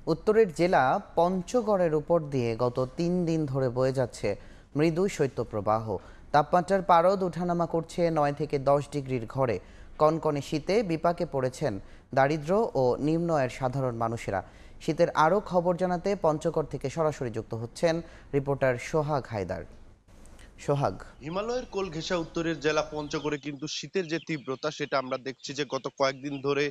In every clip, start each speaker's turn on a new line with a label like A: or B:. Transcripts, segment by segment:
A: উত্তরের জেলা পঞ্চগড়ের উপর দিয়ে গত ৩ দিন ধরে বয়ে যাচ্ছে মৃদু শৈত্যপ্রবাহ। তাপমাত্রার পারদ ওঠানামা করছে ৯ থেকে ১০ ডিগ্রির ঘরে। কনকনে শীতে বিপাকে পড়েছেন দারিদ্র্য ও নিম্ন আয়ের সাধারণ মানুষেরা। শীতের আরও খবর জানাতে পঞ্চগড় থেকে সরাসরি যুক্ত হচ্ছেন রিপোর্টার সোহাগ হায়দার। সোহাগ।
B: হিমালয়ের কোল ঘেঁষা উত্তরের জেলা পঞ্চগড়ে কিন্তু শীতের যে তীব্রতা সেটা আমরা দেখছি যে গত কয়েকদিন ধরে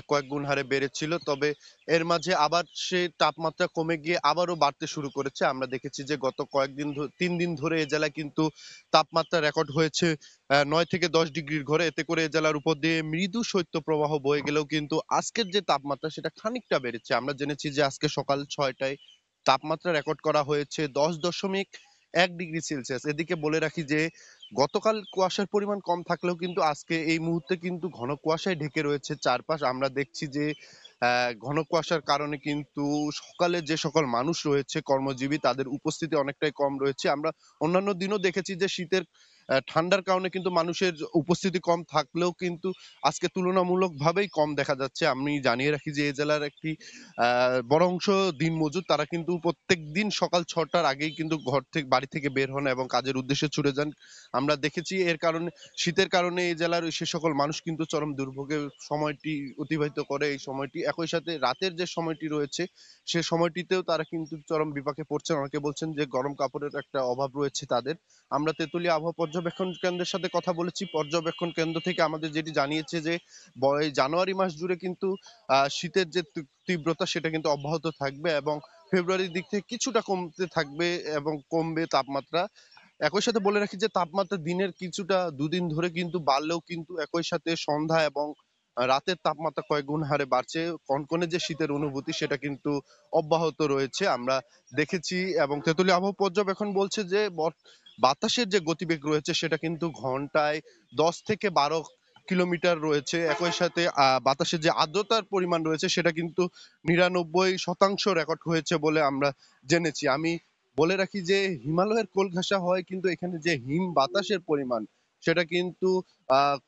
B: কয়েক গুণ হারে বেড়েছিল, তবে এর মাঝে আবার সে তাপমাত্রা কমে গিয়ে আবারও বাড়তে শুরু করেছে। আমরা দেখেছি যে গত কয়েকদিন ৩ দিন ধরে এ জেলায় কিন্তু তাপমাত্রা রেকর্ড হয়েছে ৯ থেকে ১০ ডিগ্রির ঘরে। এতে করে এ জেলার উপর দিয়ে মৃদু শৈত্যপ্রবাহ বয়ে গেলেও কিন্তু আজকের যে তাপমাত্রা সেটা খানিকটা বেড়েছে। আমরা জেনেছি যে আজকে সকাল ৬টায় তাপমাত্রা রেকর্ড করা হয়েছে ১০.১ ডিগ্রি সেলসিয়াস। এদিকে বলে রাখি যে গতকাল কুয়াশার পরিমাণ কম থাকলেও কিন্তু আজকে এই মুহূর্তে কিন্তু ঘন কুয়াশায় ঢেকে রয়েছে চারপাশ। আমরা দেখছি যে ঘন কুয়াশার কারণে কিন্তু সকালে যে সকল মানুষ রয়েছে কর্মজীবী তাদের উপস্থিতি অনেকটাই কম রয়েছে। আমরা অন্যান্য দিনও দেখেছি যে শীতের ঠান্ডার কারণে কিন্তু মানুষের উপস্থিতি কম থাকলেও কিন্তু আজকে তুলনামূলকভাবেই কম দেখা যাচ্ছে। আমি জানিয়ে রাখি যে এ জেলার একটি বড় অংশ দিনমজুর, তারা কিন্তু প্রত্যেকদিন সকাল ৬টার আগেই কিন্তু বাড়ি থেকে বের হন এবং কাজের উদ্দেশ্যে ছুটে যান। আমরা দেখেছি এর কারণে শীতের কারণে এই জেলার সে সকল মানুষ কিন্তু চরম দুর্ভোগের সময়টি অতিবাহিত করে। এই সময়টি একই সাথে রাতের যে সময়টি রয়েছে সে সময়টিতেও তারা কিন্তু চরম বিপাকে পড়ছেন। অনেকে বলছেন যে গরম কাপড়ের একটা অভাব রয়েছে তাদের। আমরা তেঁতুলিয়া আবহাওয়া পর্যবেক্ষণ কেন্দ্রের সাথে কথা বলেছি। পর্যবেক্ষণ কেন্দ্র থেকে আমাদের যেটি জানিয়েছে যে এই জানুয়ারি মাস জুড়ে কিন্তু শীতের যে তীব্রতা সেটা কিন্তু অব্যাহত থাকবে এবং ফেব্রুয়ারির দিক থেকে কিছুটা কমতে থাকবে এবং কমবে তাপমাত্রা। একই সাথে বলে রাখি যে তাপমাত্রা দিনের কিছুটা দুদিন ধরে কিন্তু বাড়লেও কিন্তু একই সাথে সন্ধ্যা এবং রাতের তাপমাত্রা কয়েক গুণ হারে বাড়ছে। কনকনে যে শীতের অনুভূতি সেটা কিন্তু অব্যাহত রয়েছে আমরা দেখেছি। এবং তেঁতুলিয়া আবহাওয়া পর্যবেক্ষণ বলছে যে বাতাসের যে গতিবেগ রয়েছে সেটা কিন্তু ঘন্টায় ১০ থেকে ১২ কিলোমিটার রয়েছে। একই সাথে বাতাসের যে আর্দ্রতার পরিমাণ রয়েছে সেটা কিন্তু ৯৯% রেকর্ড হয়েছে বলে আমরা জেনেছি। আমি বলে রাখি যে হিমালয়ের কোল ঘেঁষা হয় কিন্তু এখানে যে হিম বাতাসের পরিমাণ সেটা কিন্তু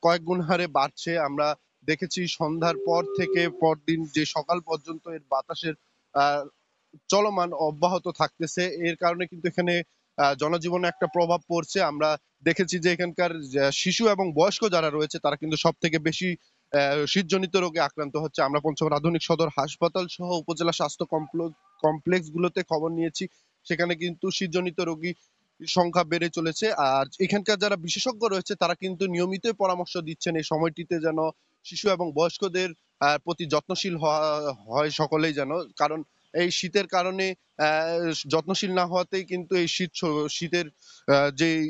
B: কয়েক গুণ হারে বাড়ছে। আমরা দেখেছি সন্ধ্যার পর থেকে পরদিন যে সকাল পর্যন্ত এর বাতাসের আহ চলমান অব্যাহত থাকতেছে। এর কারণে কিন্তু এখানে জনজীবনে একটা প্রভাব পড়ছে। আমরা দেখেছি যে এখানকার শিশু এবং বয়স্ক যারা রয়েছে তারা কিন্তু সবথেকে বেশি শীতজনিত রোগে আক্রান্ত হচ্ছে। আমরা পঞ্চগড় আধুনিক সদর হাসপাতাল সহ উপজেলা স্বাস্থ্য কমপ্লেক্স গুলোতে খবর নিয়েছি। সেখানে কিন্তু শীতজনিত রোগী সংখ্যা বেড়ে চলেছে। আর এখানকার যারা বিশেষজ্ঞ রয়েছে তারা কিন্তু নিয়মিতই পরামর্শ দিচ্ছেন এই সময়টিতে যেন শিশু এবং বয়স্কদের প্রতি যত্নশীল হওয়া হয় সকলেই যেন। কারণ এই শীতের কারণে যত্নশীল না হওয়াতেই কিন্তু এই শীতের যেই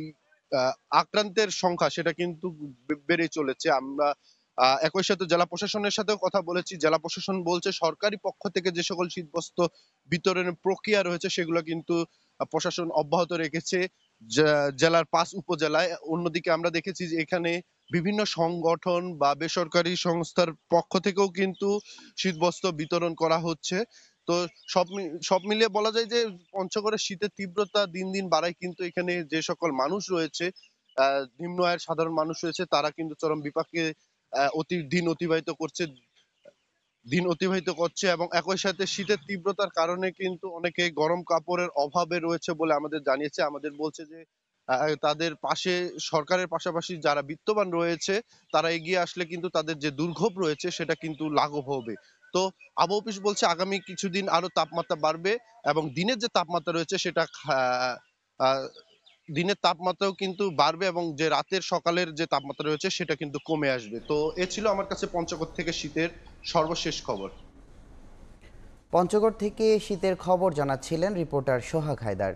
B: আক্রান্তের সংখ্যা সেটা কিন্তু বেড়ে চলেছে। আমরা একই সাথে জেলা প্রশাসনের সাথেও কথা বলেছি। জেলা প্রশাসন বলছে সরকারি পক্ষ থেকে যে সকল শীতবস্ত্র বিতরণের প্রক্রিয়া রয়েছে সেগুলো কিন্তু প্রশাসন অব্যাহত রেখেছে জেলার ৫ উপজেলায়। অন্যদিকে আমরা দেখেছি যে এখানে বিভিন্ন সংগঠন বা বেসরকারি সংস্থার পক্ষ থেকেও কিন্তু শীতবস্ত্র বিতরণ করা হচ্ছে। তো সব মিলিয়ে বলা যায় যে পঞ্চগড়ের শীতের তীব্রতা দিন দিন বাড়ায়, কিন্তু এখানে যে সকল মানুষ রয়েছে নিম্ন আয়ের সাধারণ মানুষ রয়েছে তারা কিন্তু চরম বিপাকে দিন অতিবাহিত করছে এবং একই সাথে শীতের তীব্রতার কারণে কিন্তু অনেকে গরম কাপড়ের অভাবে রয়েছে বলে আমাদের জানিয়েছে। আমাদের বলছে যে তাদের পাশে সরকারের পাশাপাশি যারা বিত্তবান রয়েছে তারা এগিয়ে আসলে কিন্তু তাদের যে দুর্ভোগ রয়েছে সেটা কিন্তু লাঘব হবে। তো আবহাওয়া অফিস বলছে আগামী কিছুদিন আরো তাপমাত্রা বাড়বে এবং দিনের যে তাপমাত্রা রয়েছে সেটা দিনের তাপমাত্রাও কিন্তু বাড়বে এবং যে রাতের সকালের যে তাপমাত্রা রয়েছে সেটা কিন্তু কমে আসবে। তো এ ছিল আমার কাছে পঞ্চগড় থেকে শীতের সর্বশেষ খবর।
A: পঞ্চগড় থেকে শীতের খবর জানাচ্ছিলেন রিপোর্টার সোহাগ হায়দার।